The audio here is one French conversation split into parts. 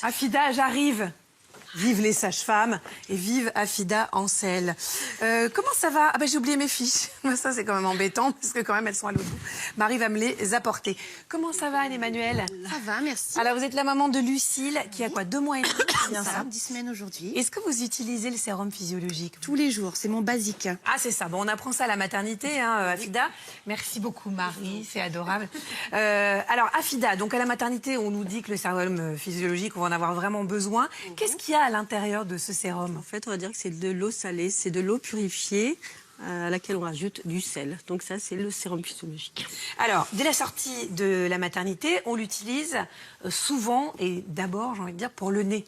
Afida, j'arrive. Vive les sages-femmes et vive Afida Ancel. Comment ça va? Ah ben j'ai oublié mes fiches. Ça c'est quand même embêtant parce que quand même elles sont à l'autre bout. Marie va me les apporter. Comment ça va Anne-Emmanuel? Ça va, merci. Alors vous êtes la maman de Lucille qui a quoi, 2 mois et demi? Bien ça, 10 semaines aujourd'hui. Est-ce que vous utilisez le sérum physiologique? Tous les jours, c'est mon basique. Ah c'est ça, bon on apprend ça à la maternité, hein, Afida. Merci beaucoup Marie, c'est adorable. Alors Afida, donc à la maternité on nous dit que le sérum physiologique on va en avoir vraiment besoin. Qu'est-ce qu'il y a à l'intérieur de ce sérum? En fait, on va dire que c'est de l'eau salée, c'est de l'eau purifiée à laquelle on rajoute du sel. Donc ça, c'est le sérum physiologique. Alors, dès la sortie de la maternité, on l'utilise souvent et d'abord, j'ai envie de dire, pour le nez.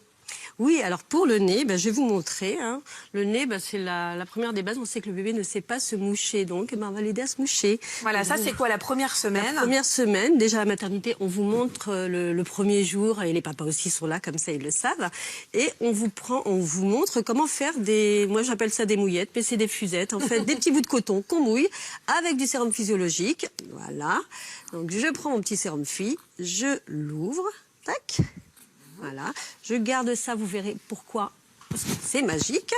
Oui, alors pour le nez, je vais vous montrer. Hein. Le nez, c'est la première des bases. On sait que le bébé ne sait pas se moucher, donc on va l'aider à se moucher. Voilà, ça c'est quoi la première semaine? La première semaine, déjà à la maternité, on vous montre le premier jour, et les papas aussi sont là, comme ça ils le savent. Et on vous montre comment faire moi j'appelle ça des mouillettes, mais c'est des fusettes, en fait, des petits bouts de coton qu'on mouille avec du sérum physiologique. Voilà, donc je prends mon petit sérum phy, je l'ouvre, tac. Voilà, je garde ça, vous verrez pourquoi, parce que c'est magique.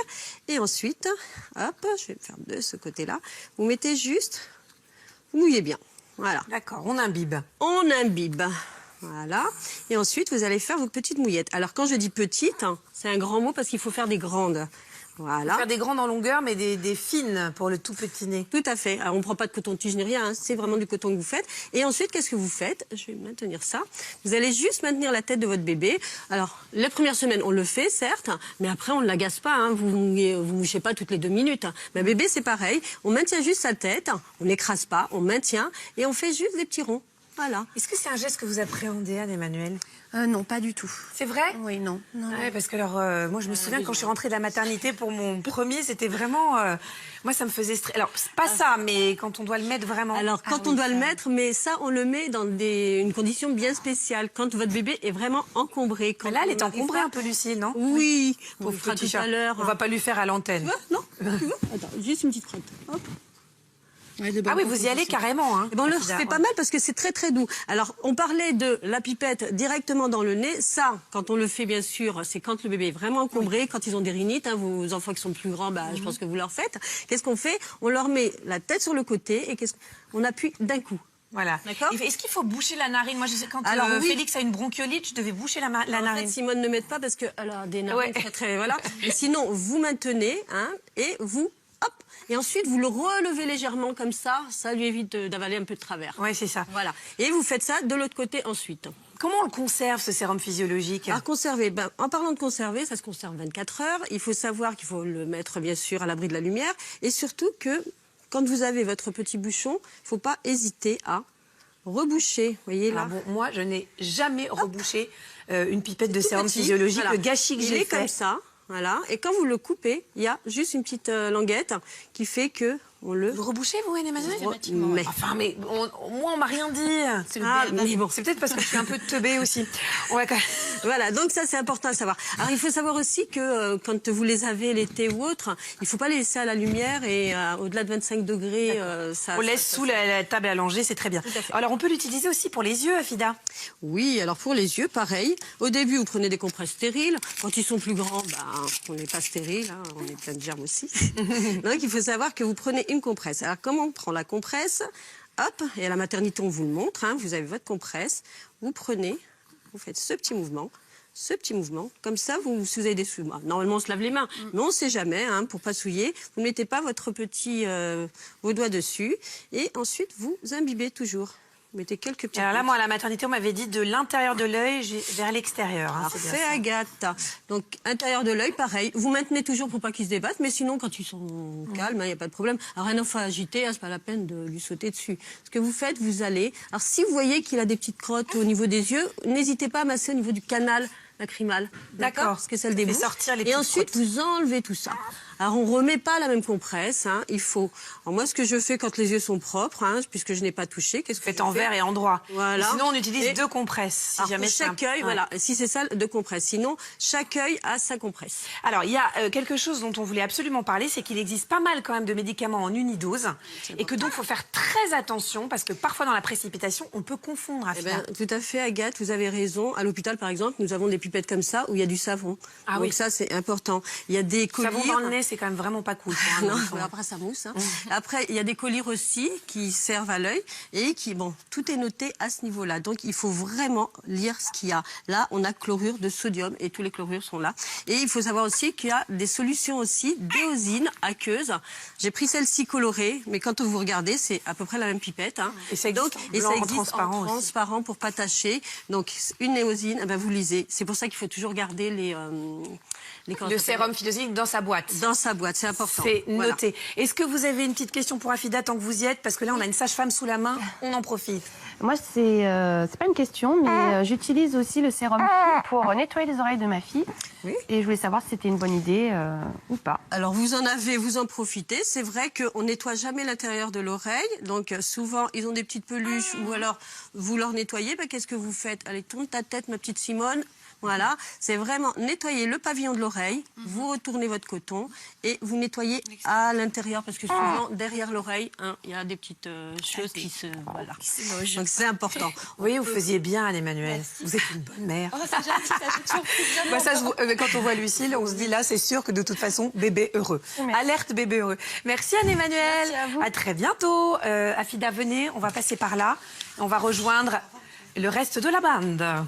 Et ensuite, hop, je vais me faire de ce côté-là. Vous mettez juste, vous mouillez bien, voilà. D'accord, on imbibe. On imbibe, voilà. Et ensuite, vous allez faire vos petites mouillettes. Alors, quand je dis petites, c'est un grand mot parce qu'il faut faire des grandes. Voilà. Faire des grandes en longueur, mais des fines pour le tout petit nez. Tout à fait. Alors, on ne prend pas de coton-tige ni rien, hein. C'est vraiment du coton que vous faites. Et ensuite, qu'est-ce que vous faites? Je vais maintenir ça. Vous allez juste maintenir la tête de votre bébé. Alors, les premières semaines, on le fait, certes, mais après, on ne l'agace pas. Hein. Vous ne mouchez pas toutes les 2 minutes. Mais un bébé, c'est pareil. On maintient juste sa tête, on n'écrase pas, on maintient et on fait juste des petits ronds. Voilà. Est-ce que c'est un geste que vous appréhendez, Anne-Emmanuel? Non, pas du tout. C'est vrai? Oui, non. Ouais, parce que alors, moi, je me souviens quand je suis rentrée de la maternité pour mon premier, c'était vraiment... moi, ça me faisait stresser. Alors, c'est pas ça, mais quand on doit le mettre vraiment... Alors, quand on doit le mettre, mais ça, on le met dans une condition bien spéciale. Quand votre bébé est vraiment encombré. Là, elle est encombrée un peu, Lucille, non? Oui. On le fera tout à l'heure. On va pas lui faire à l'antenne. Non, tu veux? Attends, juste une petite crotte. Hop. Ah oui, vous y allez carrément. Hein, on le fait pas mal parce que c'est très très doux. Alors, on parlait de la pipette directement dans le nez. Ça, quand on le fait, bien sûr, c'est quand le bébé est vraiment encombré, quand ils ont des rhinites. Hein, vos enfants qui sont plus grands, je pense que vous leur faites. Qu'est-ce qu'on fait? On leur met la tête sur le côté et on appuie d'un coup. Voilà. D'accord. Est-ce qu'il faut boucher la narine? Moi, je sais quand oui. Félix a une bronchiolite, je devais boucher la narine. En fait, Simone ne m'aide pas parce que alors des narines très voilà. Mais sinon, vous maintenez et vous et ensuite, vous le relevez légèrement comme ça lui évite d'avaler un peu de travers. Oui, c'est ça. Voilà. Et vous faites ça de l'autre côté ensuite. Comment on le conserve, ce sérum physiologique? Alors, conserver, en parlant de conserver, ça se conserve 24 heures. Il faut savoir qu'il faut le mettre, bien sûr, à l'abri de la lumière. Et surtout que, quand vous avez votre petit bouchon, il ne faut pas hésiter à reboucher. Vous voyez là? Moi, je n'ai jamais rebouché une pipette de sérum physiologique. Voilà. Le gâchis que j'ai fait. Comme ça. Voilà. Et quand vous le coupez, il y a juste une petite languette qui fait que on le... Vous rebouchez, vous, Anne-Emmanuel? Mais... Enfin, mais moi, on m'a rien dit. C'est peut-être parce que je suis un peu teubée aussi. Voilà, donc ça, c'est important à savoir. Alors, il faut savoir aussi que quand vous les avez l'été ou autre, il ne faut pas les laisser à la lumière et au-delà de 25 degrés, on laisse sous la table allongée, c'est très bien. Alors, on peut l'utiliser aussi pour les yeux, Afida? Oui, alors pour les yeux, pareil. Au début, vous prenez des compresses stériles. Quand ils sont plus grands, on n'est pas stérile, hein, on est plein de germes aussi. Donc, il faut savoir que vous prenez une compresse. Alors, comment on prend la compresse? Hop, et à la maternité, on vous le montre. Hein, vous avez votre compresse. Vous prenez, vous faites ce petit mouvement, comme ça, si vous avez des souilles. Normalement, on se lave les mains, mais on ne sait jamais, hein, pour pas souiller. Vous ne mettez pas vos doigts dessus. Et ensuite, vous imbibez toujours. Vous mettez quelques petits... Alors là, moi, à la maternité, on m'avait dit de l'intérieur de l'œil vers l'extérieur. Hein, parfait, Agathe. Donc, intérieur de l'œil, pareil. Vous maintenez toujours pour pas qu'ils se débattent, mais sinon, quand ils sont calmes, il n'y a pas de problème. Alors, un enfant agité, c'est pas la peine de lui sauter dessus. Ce que vous faites, vous allez... Alors, si vous voyez qu'il a des petites crottes au niveau des yeux, n'hésitez pas à masser au niveau du canal lacrymal. D'accord. Parce que ça le débouche. Sortir les et ensuite, vous enlevez tout ça. Alors, on remet pas la même compresse. Hein. Il faut. Alors, moi, ce que je fais quand les yeux sont propres, hein, puisque je n'ai pas touché, qu'est-ce que Faites je en fais? vert et en droit. Voilà. Et sinon, on utilise Et- 2 compresses. Si Alors, jamais pour c'est chaque œil, voilà. Si c'est ça, 2 compresses. Sinon, chaque œil a sa compresse. Alors, il y a quelque chose dont on voulait absolument parler, c'est qu'il existe pas mal quand même de médicaments en unidose et que donc il faut faire très attention parce que parfois dans la précipitation, on peut confondre. Eh ben, tout à fait, Agathe, vous avez raison. À l'hôpital, par exemple, nous avons des pipettes comme ça où il y a du savon. Ah donc oui. ça, c'est important. Il y a des collyres. Savon dans le nez, c'est quand même vraiment pas cool. pour un Non, enfant. mais après ça mousse. Hein. Après, il y a des collyres aussi qui servent à l'œil et qui, bon, tout est noté à ce niveau-là. Donc, il faut vraiment lire ce qu'il y a. Là, on a chlorure de sodium et tous les chlorures sont là. Et il faut savoir aussi qu'il y a des solutions aussi d'éosine aqueuse. J'ai pris celle-ci colorée, mais quand vous regardez, c'est à peu près la même pipette. Hein. Et ça existe en blanc, en transparent aussi. transparent pour pas tacher. Donc, une éosine, eh ben, vous lisez. C'est pour ça qu'il faut toujours garder les Le sérum phytosique dans sa boîte. dans sa boîte, c'est important. C'est Voilà. noté. Est-ce que vous avez une petite question pour Afida tant que vous y êtes? Parce que là, on a une sage-femme sous la main, on en profite. Moi, c'est pas une question, mais j'utilise aussi le sérum pour nettoyer les oreilles de ma fille. Oui. Et je voulais savoir si c'était une bonne idée ou pas. Alors vous en avez, vous en profitez. C'est vrai qu'on nettoie jamais l'intérieur de l'oreille. Donc souvent ils ont des petites peluches ou alors vous leur nettoyez. Ben, qu'est-ce que vous faites? Allez, tourne ta tête, ma petite Simone. Voilà, c'est vraiment nettoyer le pavillon de l'oreille, vous retournez votre coton et vous nettoyez à l'intérieur parce que souvent derrière l'oreille, hein, il y a des petites choses qui se... Voilà. Donc c'est important. Vous voyez, vous faisiez bien, Anne-Emmanuel. Vous êtes une bonne mère. Oh, ça, j'avoue, ça fait toujours plaisir. Bah, ça, quand on voit Lucille, on se dit là, c'est sûr que de toute façon, bébé heureux. Merci. Alerte bébé heureux. Merci Anne-Emmanuel. Merci à vous. À très bientôt. Afida, venez, on va passer par là. On va rejoindre le reste de la bande.